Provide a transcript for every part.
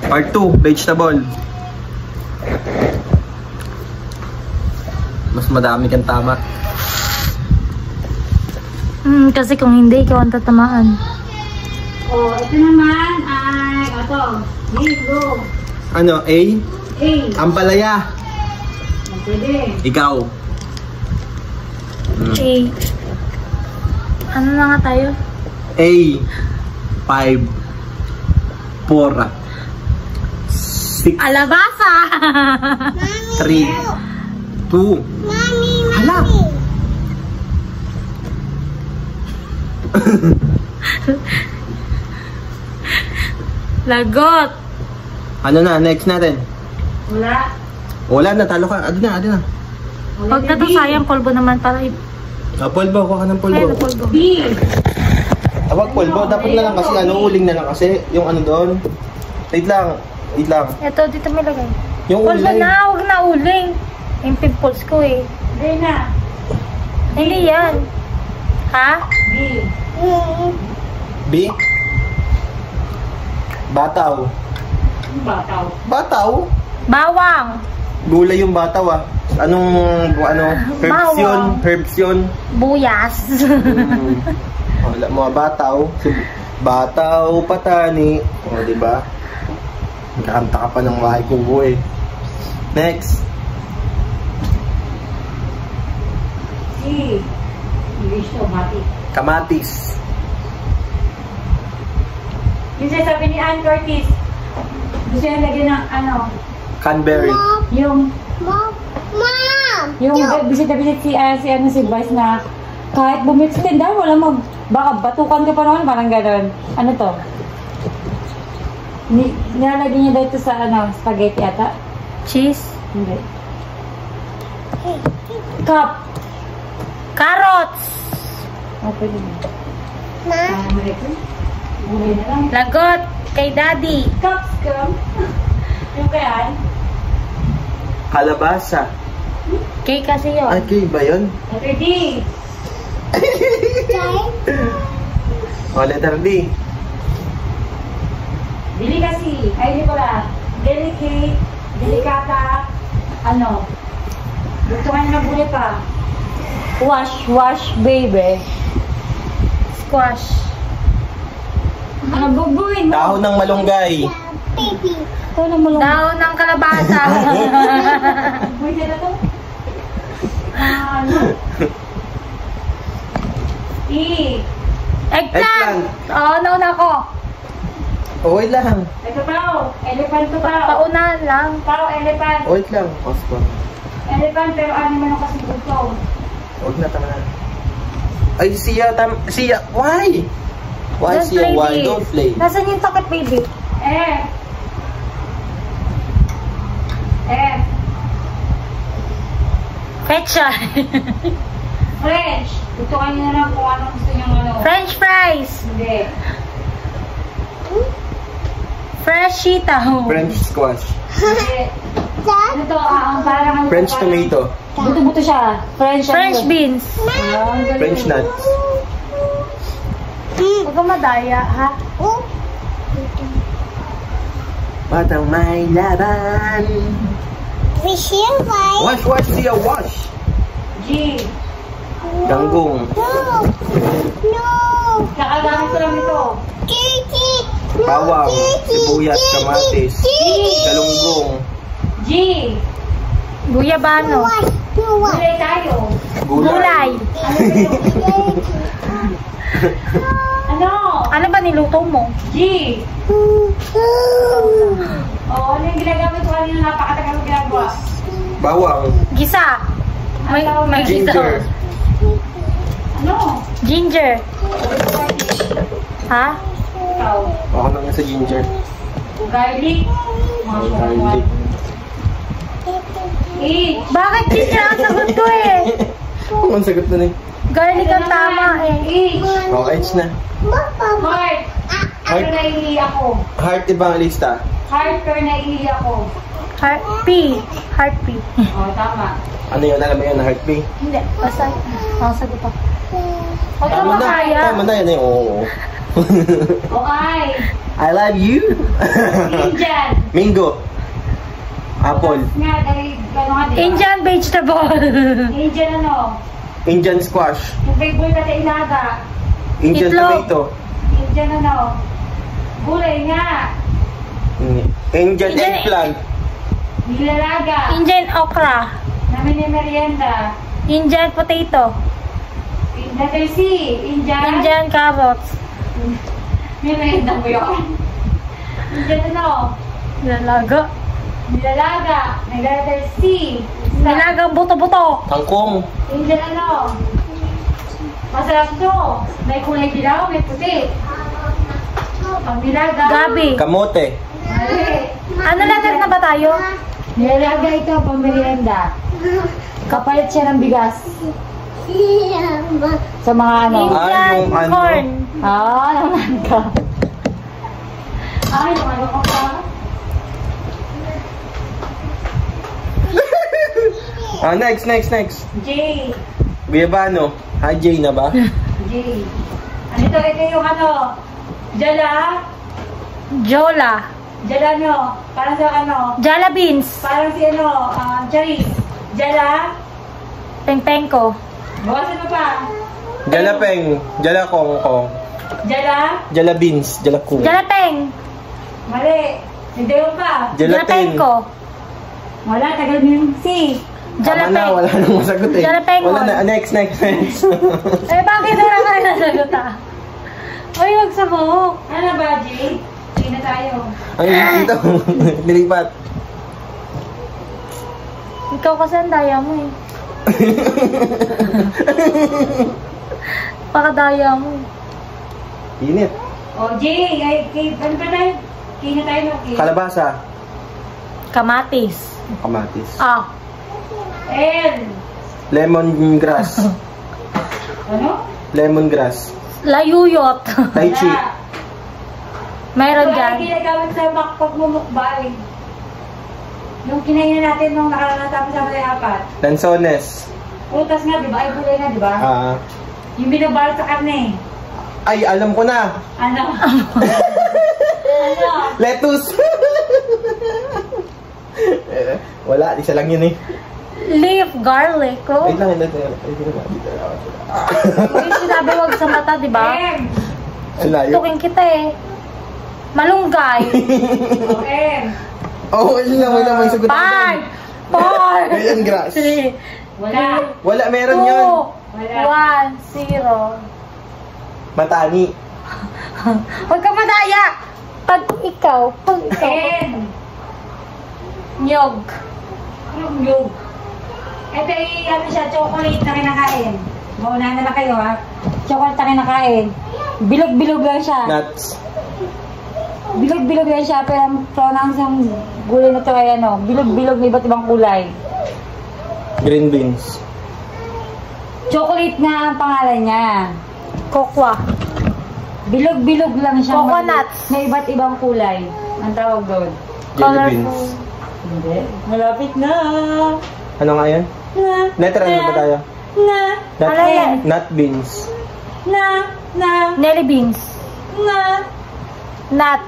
Part 2, vegetable. Mas madami kang tama. Kasi kung hindi, ikaw ang tatamaan. Oh, ito naman ay, ito. Go. Ano, A? A. Ampalaya. Pwede. Ikaw. Okay. Ano na nga tayo? A. 5. 4. 6. Alabasa! 3. 2. Hala! Lagot! Ano na, next natin? Wala. Wala na, talo ka. Ado na. Huwag na to, sayang polvo naman para Polvo, kuha ka ng polvo. ayun, polvo. B. Tawag polvo, dapat na lang kasi, uling na lang kasi. Yung ano doon. Wait lang. Ito, dito may lagay. Yung Polvo uling. na, huwag na uling. Yung pimples ko eh. Hindi na. Hindi yan. Ha? B. B? Bataw. Bataw. Bataw? Bawang. Gulay yung bataw ah. Herbs Bawang. yun? Herbs yun? Buyas. Wala mga bataw. Bataw, patani. O, diba? Nakakanta ka pa ng bahay kubo eh. Next. C. English to, mati. Kamatis. Yung sabi ni Ann Curtis, gusto niya lagyan ng ano, Canberry. yung bisit si Vice na kahit bumit sa tindahan, wala baka batukan ka pa naman, parang gano'n. Ano to? Nilalagyan niya dito sa spaghetti ata? Cheese. Hindi. Cup. Carrots. Pwede na. Gulay na lang. Lagot. Kay daddy. Capsicum. Yung kayaan. Kalabasa. Kay kasi yun. Ay, kay ba yun? Letter D. O, letter D. Delicacy. Ay, hindi pala. Delicate. Delikata. Ano? Gusto ka niya ng gulay pa. Wash, baby. Squash. Ano, bubuin mo? Dahon ng malunggay. Ito na mo lang. Daon ng kalabasa. Bubuin na to? Ano? E. Eggplant. Oo, nauna ko. O, wait lang. Ito tao. Elephant to tao. Paunahan lang. Tao, elephant. Wait lang. Oscar. Elephant, pero animal ang kasi gusto. Huwag na, tama na. Ay, siya. Why? Why Don't siya? play, Why? babe. Don't play. Nasaan yung takip, baby? F. Pecha. French. Gusto kayo na lang kung anong gusto nyo French fries. Hindi. Fresh sitaw. French squash. Hindi. Ano to? Parang French tomato. Buto-buto siya. French beans. French nuts. Huwag ka madaya, ha? Batang may laban. Wash, siya, wash. G. Ganggong. Kakagamit ko lang ito. Bawang, sibuyas, kamatis, galunggong, G. Guyabano. Gulay tayo. Gulay. Ano? Ano ba niluto mo? G. Ano yung ginagamit ko kanina? Napakatagal mo ginagawa. bawang, Gisa. May ginger, gisa. Ano? Ginger. Ha? Ikaw. ako na nga sa ginger. Garlic. Garlic. H. Bakit ginger ang sagot ko eh? Ano ang sagot na eh? Garlic ang tama eh. H. Oh, H na. Heart. Ano Heart. na ako? Heart, ibang lista. Heart pero naiiyak ko. Heart P. Heart P. Oh, tama. Ano yun? Alam mo yun na heartbeat? Hindi. Basta. Sagot ako. Huwag ka Tama na. makaya. Tama na yun. Oo. Okay. I love you. Indian. Mingo. Apple. Nga, dahil ano nga diba? Indian vegetable. Indian ano? Indian squash. Yung favorite natin ilaga. Indian Itlog. tomato. Indian ano? Gulay nga. Indian Indian- eggplant. Nilalaga. Indian okra. Namin ni merienda. Indian potato. Letter C. Indian. Indian carrots. Merienda mo yun. Indian ano? Nilalaga. Nilalaga. Letter C. Nilagang buto-buto. Kangkong. Indian ano? Masarap to. May kulay dilaw, may puti. Pag nilaga. Gabi. Kamote. Mali. Ano letter na ba tayo? Nilalaga ito pang merienda. Kapalit siya ng bigas. Sa mga ano. Indian yung ano? corn. Naman ka. Ay, ano ka pa? Next. J. Biyabano. Hi, Jay na ba? J. Ito yung ano. Jala. Jola. Jala nyo. Parang sa ano. Jala beans. Parang si ano. Charis. Jala. Pengpengko. Bawasan mo pa. Jalapeng. Jalakongkong. Jala. Jalabins. Jalakong. Jalapeng. Mali. Hindi yung pa. Jalaten. Jalapengko. Wala. Tagal mo yung C. Tama na, wala nang masagot eh. Jalapengon. Wala na. Next. Eh, bakit wala ka rin nasagot ah? Uy, wag sa buhok. Ano ba, J? Sige na tayo. Ang ito. Nilipat. Ikaw kasi ang daya mo eh. Pakadaya mo eh. Init. O, J. Ano ba tayo? Kaya na tayo. Okay. Kalabasa. Kamatis. Kamatis. Ah. L. Lemongrass. Ano? Lemongrass. Layuyot. Tai chi. Meron Ito ay dyan. ginagamit sa pagmumukbay. Yung kinain natin nung nakalatapos sa mga apat. Lanzones. Prutas nga, di ba? Ay, gulay nga, di ba? Yung binabalot sa karne. Ay, alam ko na. Ano? Ano? Lettuce. Wala, isa lang yun eh. Leaf garlic. Oh. Wait lang. Uy, sinabi wag sa mata, di ba? M. Ang layo. Tuking kita eh. Malunggay. O, M. Oo, yun lang. Wala, may sagot ako doon. 5, 4, Ayan, grass. 3, Wala. Wala, meron yun. 2, 1, 0. Matani. Huwag ka madaya. Pag ikaw. N. Nyog. Anong yug? Ito ay ano siya, chocolate na kinakain. Mauna na kayo ha. Chocolate na kinakain. Bilog-bilog lang siya. Nuts. Bilog-bilog lang siya, pero ang pronounce ng gulay na ito ay ano, bilog-bilog na iba't ibang kulay. Green beans. Chocolate nga ang pangalan niya. Kokwa. Bilog-bilog lang siya. Coconuts. Na iba't ibang kulay. Ang tawag doon. Jelly beans. Hindi. Malapit na. Ano nga yan? Letter ano ba tayo? Na. Ano yan? Nut beans. Nelly beans. Nut.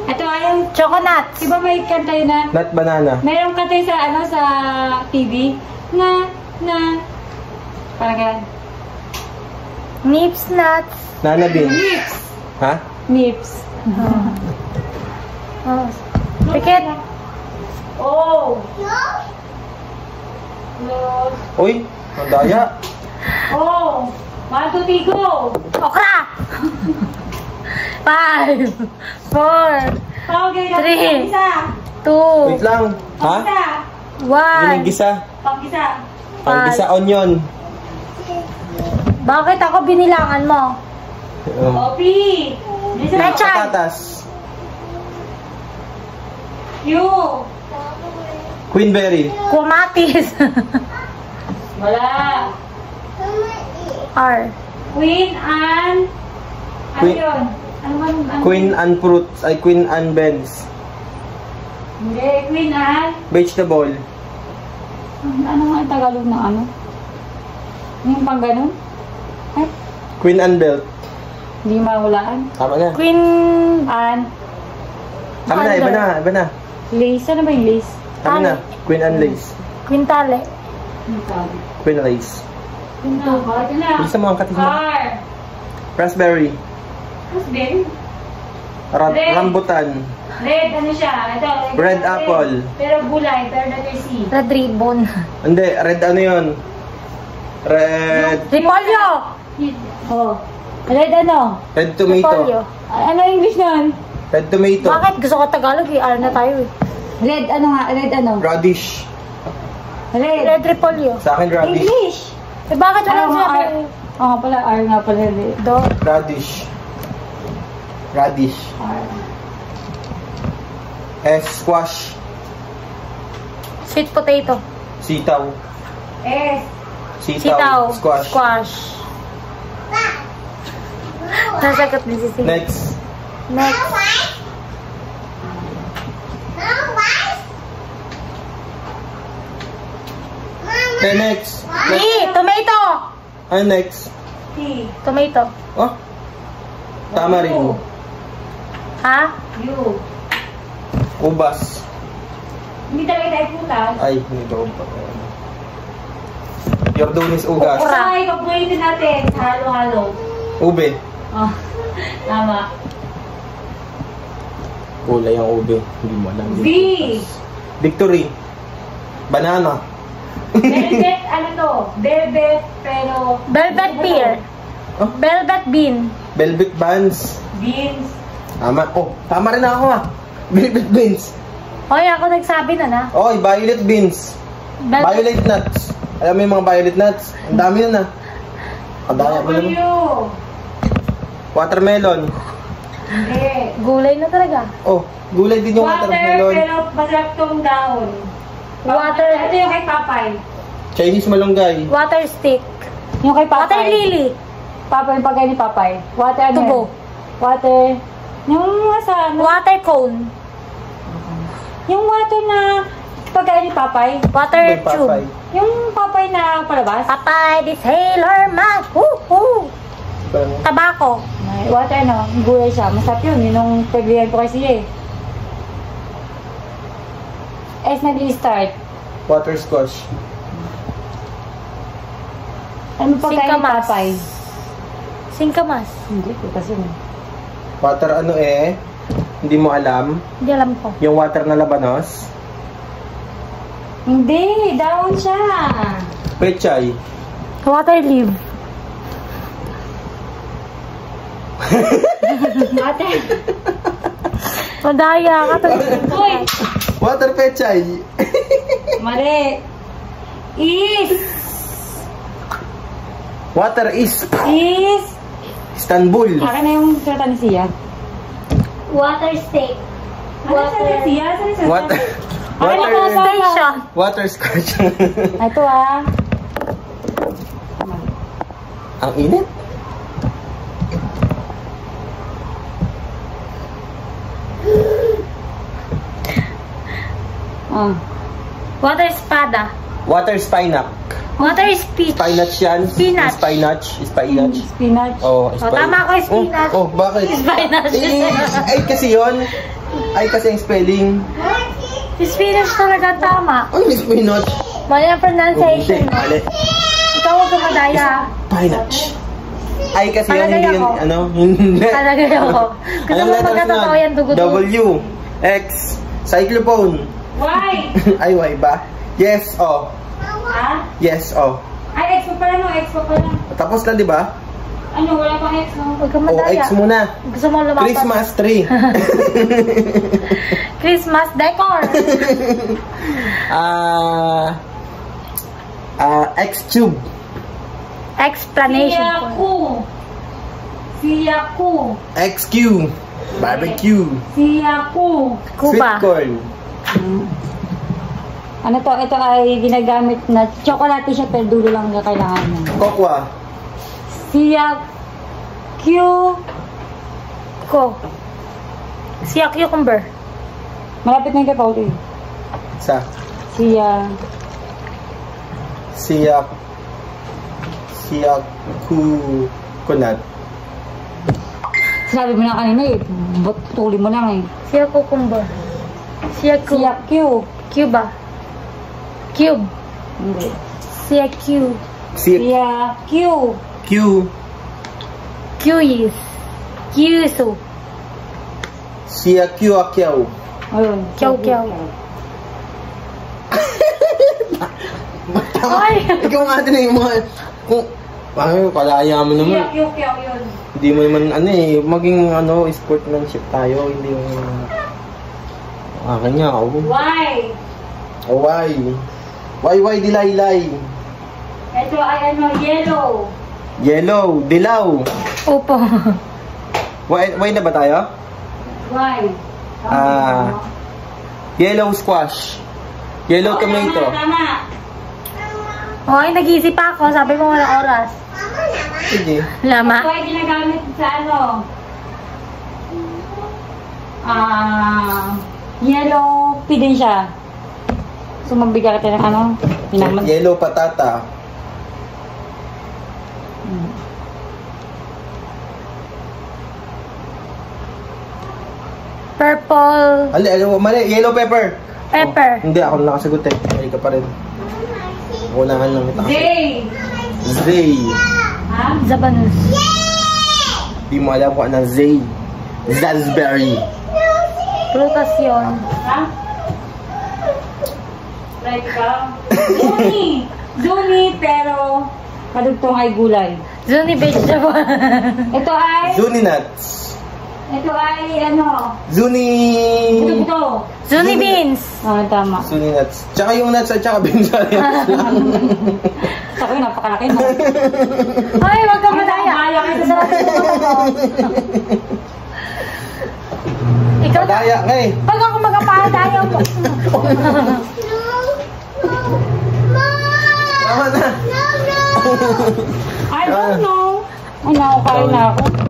Ito ayun. Choconuts. Iba may kanta yun na. Nut banana. Mayroong kanta yun sa ano sa TV. Parang ganyan. Nips nuts. Nana beans. Ha? Nips. Oh. Pikit. Oh. No. Uy, ang daya. Oh. 1, 2, 3, go. Okra. 5, 4, Okay, Three. Pang-isa. 2, Wait lang. Ha? Pang-isa. 1. Ginigisa. Pang-isa. Panggisa onion. Bakit ako binilangan mo? O, P. Listen. Pechay. Patatas. Q. Queenberry. Kumatis. Wala. R. Queen and... Ano Queen- yun? Ano man? Ano? Queen and fruits. Ay, Queen and beans. Hindi, Queen Anne. Vegetable. Ano nga ang Tagalog na ano? Yung pang ganun? Ay, Queen Anne belt. hindi mahulaan. Tama na. Queen... Anne. Tama na, iba na, iba na. Lace. Ano ba yung lace? Tama na. Queen Anne lace. Quintale. Queen lace. Ito na. Bilisan mo ang katis mo. Car. Raspberry. Raspberry. Red. Rambutan. Red, ano siya? Ito. Red apple. Pero gulay, pero letter C. Red ribbon. Hindi, red ano yun? Red... Repolyo. Oh. Red ano? Red tomato. Repolyo. Ano English nun? Red tomato. Bakit? Gusto ko Tagalog eh. Aral na tayo eh. Red ano nga? Red ano? Radish. Red. Red repolyo. Sa akin, radish. English. Eh bakit wala Ano nga? sinabi? Oo nga pala, R nga pala. Red. Do. Radish. Radish. R. S. Squash. Sweet potato. Sitaw. S. Sitaw. Squash. Squash. Nasagot ni si Sing. Next. Next. Okay, next. T. Tomato. Ano next? T. Tomato. Oh? Tama rin. U. Ha? U. Ubas. Hindi talaga tayo putas. Ay, hindi ba ubas? Yordonis ugas. Okra. Ay, pabuhitin natin. Halo-halo. Ube. Oh. Tama. Kulay ang ube. Hindi mo alam. V. Victory. Banana. Velvet, ano to? Velvet, pero... Velvet beer. Oh? Velvet bean. Velvet buns. Beans. Tama. Oh, tama rin ako ah. Velvet beans. Hoy, ako nagsabi na na. Oh, violet beans. Violet nuts. Alam mo yung mga violet nuts? Ang dami nun ah. Ang dami ako naman. W. Watermelon. Hindi. Gulay na talaga. Oh, gulay din yung Water, watermelon. pero masarap tong dahon. Water. Ito yung kay Papay. Chinese malunggay. Water stick. Yung kay Papay. Water lily. Papay, yung pagkain ni Papay. Water ano? Tubo. yun? Water. Yung sa ano? Water cone. Yung water na pagkain ni Papay. Water May tube. papay. Yung Papay na palabas. Papay, the sailor man. Woo! Parang- Tabako. May water ano? Gulay siya. Masarap yun. Yun yung paglihan ko kasi eh. S na di-start. Butterscotch. Ano pagkain ni Singkamas. Papay? Singkamas. Hindi ko kasi mo. Water ano eh? Hindi mo alam? Hindi alam ko. Yung water na labanos? Hindi, dahon siya. Pechay. Water leaf. Ate. Madaya ka. Uy, Water pechay. mali. Is. Water is Is. Istanbul. Akin na yung salita ni Sia. Water steak. Ano sa ni Sia? Ano sa Water. Akin na Water. Station. Waterscotch. Ito ah. Ang init. Oh. Water espada. Water spinach. Water speech. Spinach yan. Spinach. Spinach. Spinach. Spinach. Oh, tama ako, spinach. Oh, bakit? Spinach. Ay, kasi yun. Ay, kasi ang spelling. Spinach talaga tama. Ay, may spinach. Mali ang pronunciation mo. Mali. Ikaw huwag ka madaya. Spinach. Ay, kasi yun, Palagay hindi yun, ako. ano, hindi. Palagay ako. Gusto Anong mo letters magkatotoo nun? yan, dugo-dugo. W, X, cyclophone. Why? Ay, Y ba? Yes, O. Ha? Yes, O. Ay, X pa pala no, X pa pala. Tapos na, di ba? Ano, wala pang X no? Huwag ka O, madaya. X muna. Gusto mo lumapat. Christmas tree. Christmas decor. X-tube. Explanation. Siyaku. Siyaku. XQ. Barbecue. Siyaku. Sweet Kuba. corn. Ano to? Ito ay ginagamit na chocolate siya pero dulo lang yung kailangan niya. Kokwa. Siyaku. Ko. Siya cucumber. Malapit na yung kay Pauli. Sa Siya. kunat. Sinabi mo na kanina eh. Ba't tuli mo lang eh. Siya cucumber. Siya Siya Q. Cuba. Cube. Hindi. Siya Q. Siya Q. Q. Cuyis. Kyuso. Siya Q akyaw. Ayun. Kyaw. Ay! Ikaw nga din yung mga... Kung... Ay, kalaya mo naman. Siya Q yun. Hindi mo naman maging sportsmanship tayo, hindi yung akin niya ako. Why? Why? Why dilaylay? Ito ay yellow. Yellow, dilaw. Opo. Why na ba tayo? Why? Yellow squash. Yellow tomato. Tama. Okay, nag-iisip pa ako. Sabi mo walang oras. Sige. Lama. Ito ay ginagamit sa yellow pea din siya. So magbigay ka ng Yellow patata. Purple. Mali, yellow pepper. Pepper. Hindi, ako na nakasagot eh. Mali ka pa rin. Unahan lang kita. Zay. Ha? Zabanus. Di mo alam kung anong Zay. Raspberry. Prutas yun. Ha? Right ka? Zuni, pero kadugtong ay gulay. Zuni vegetable. Ito ay Zuni nuts. Zuni... Ito. Zuni beans. Tama. Zuni nuts. Tsaka yung nuts at tsaka beans. Saka yung napakalaki mo. Ay, wag ka madaya. Ikaw na. Madaya ka eh. Pag ako magpapadaya mo. Tama na. I don't know. Ay, nakakain na ako.